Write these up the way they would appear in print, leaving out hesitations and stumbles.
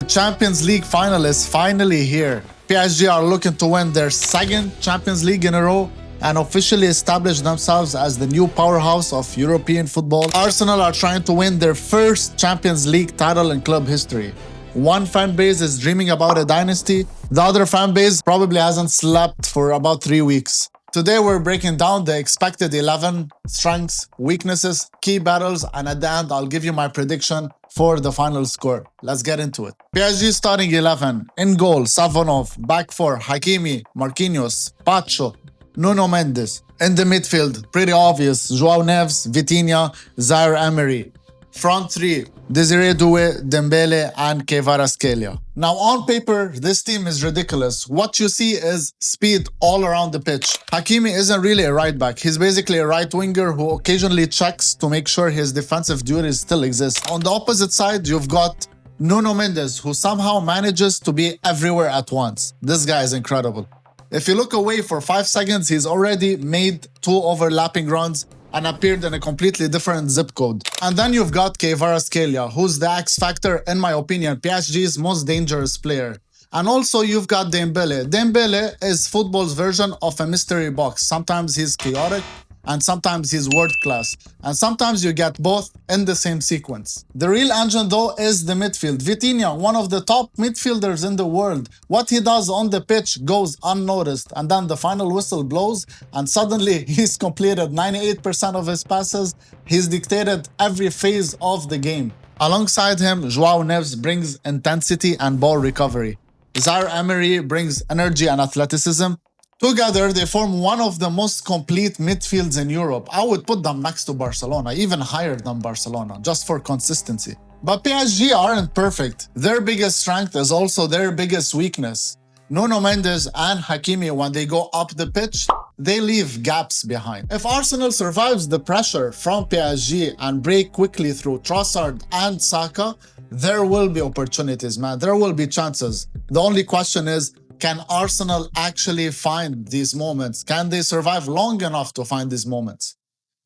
Champions League final is finally here. PSG are looking to win their second Champions League in a row and officially establish themselves as the new powerhouse of European football. Arsenal are trying to win their first Champions League title in club history. One fan base is dreaming about a dynasty. The other fan base probably hasn't slept for about 3 weeks. Today we're breaking down the expected 11, strengths, weaknesses, key battles, and at the end I'll give you my prediction for the final score. Let's get into it. PSG starting 11. In goal, Savonov. Back 4, Hakimi, Marquinhos, Pacho, Nuno Mendes. In the midfield, pretty obvious, João Neves, Vitinha, Zaire Emery. Front 3, Desiree Doué, Dembele, and Kvaratskhelia. Now on paper, this team is ridiculous. What you see is speed all around the pitch. Hakimi isn't really a right back. He's basically a right winger who occasionally checks to make sure his defensive duties still exist. On the opposite side, you've got Nuno Mendes, who somehow manages to be everywhere at once. This guy is incredible. If you look away for 5 seconds, he's already made 2 overlapping runs and appeared in a completely different zip code. And then you've got Kvaratskhelia, who's the X factor, in my opinion, PSG's most dangerous player. And also you've got Dembele. Dembele is football's version of a mystery box. Sometimes he's chaotic, and sometimes he's world class. And sometimes you get both in the same sequence. The real engine though is the midfield. Vitinha, one of the top midfielders in the world. What he does on the pitch goes unnoticed, and then the final whistle blows and suddenly he's completed 98% of his passes. He's dictated every phase of the game. Alongside him, João Neves brings intensity and ball recovery. Zaire Emery brings energy and athleticism. Together, they form one of the most complete midfields in Europe. I would put them next to Barcelona, even higher than Barcelona, just for consistency. But PSG aren't perfect. Their biggest strength is also their biggest weakness. Nuno Mendes and Hakimi, when they go up the pitch, they leave gaps behind. If Arsenal survives the pressure from PSG and break quickly through Trossard and Saka, there will be opportunities, man. There will be chances. The only question is, can Arsenal actually find these moments? Can they survive long enough to find these moments?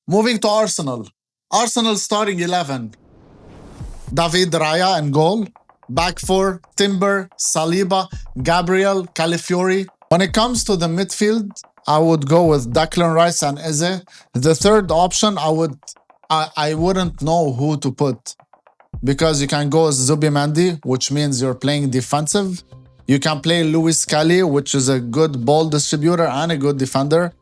Moving to Arsenal. Arsenal starting 11. David Raya in goal. Back 4, Timber, Saliba, Gabriel, Calafiori. When it comes to the midfield, I would go with Declan Rice and Eze. The third option, I wouldn't know who to put. Because you can go with Zubimendi, which means you're playing defensive. You can play Luis Kelly, which is a good ball distributor and a good defender.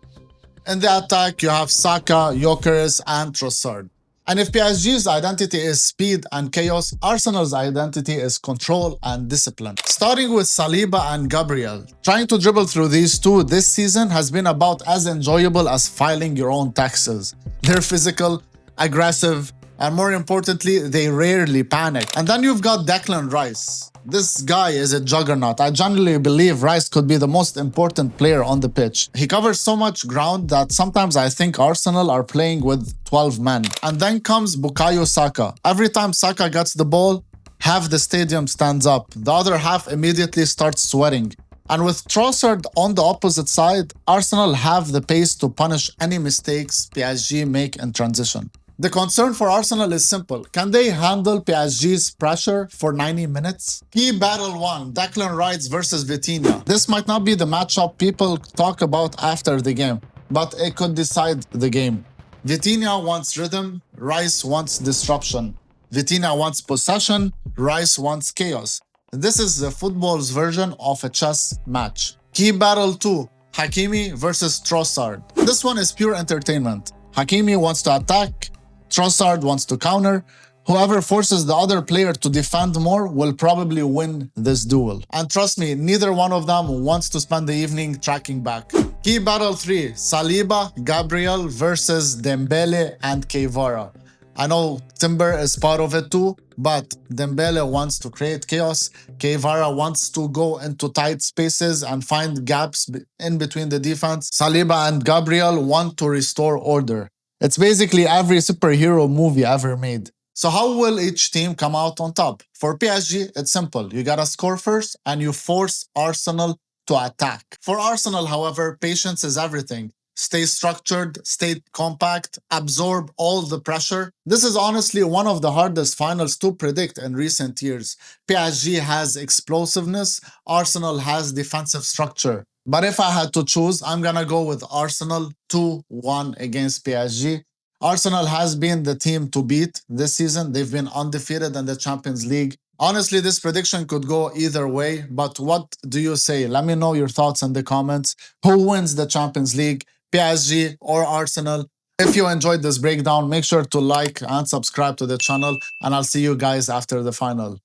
In the attack, you have Saka, Gyökeres, and Trossard. And if PSG's identity is speed and chaos, Arsenal's identity is control and discipline. Starting with Saliba and Gabriel, trying to dribble through these two this season has been about as enjoyable as filing your own taxes. They're physical, aggressive, and more importantly, they rarely panic. And then you've got Declan Rice. This guy is a juggernaut. I genuinely believe Rice could be the most important player on the pitch. He covers so much ground that sometimes I think Arsenal are playing with 12 men. And then comes Bukayo Saka. Every time Saka gets the ball, half the stadium stands up. The other half immediately starts sweating. And with Trossard on the opposite side, Arsenal have the pace to punish any mistakes PSG make in transition. The concern for Arsenal is simple. Can they handle PSG's pressure for 90 minutes? Key battle 1, Declan Rice versus Vitinha. This might not be the matchup people talk about after the game, but it could decide the game. Vitinha wants rhythm, Rice wants disruption. Vitinha wants possession, Rice wants chaos. This is the football's version of a chess match. Key battle 2, Hakimi versus Trossard. This one is pure entertainment. Hakimi wants to attack, Trossard wants to counter. Whoever forces the other player to defend more will probably win this duel. And trust me, neither one of them wants to spend the evening tracking back. Key battle 3, Saliba, Gabriel versus Dembele and Kvara. I know Timber is part of it too, but Dembele wants to create chaos. Kvara wants to go into tight spaces and find gaps in between the defense. Saliba and Gabriel want to restore order. It's basically every superhero movie ever made. So how will each team come out on top? For PSG, it's simple. You gotta score first and you force Arsenal to attack. For Arsenal, however, patience is everything. stay structured, stay compact, absorb all the pressure. This is honestly one of the hardest finals to predict in recent years. PSG has explosiveness, Arsenal has defensive structure. But if I had to choose, I'm gonna go with Arsenal 2-1 against PSG. Arsenal has been the team to beat this season. They've been undefeated in the Champions League. Honestly, this prediction could go either way, but what do you say? Let me know your thoughts in the comments. Who wins the Champions League, PSG or Arsenal? If you enjoyed this breakdown, make sure to like and subscribe to the channel, and I'll see you guys after the final.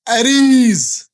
At ease!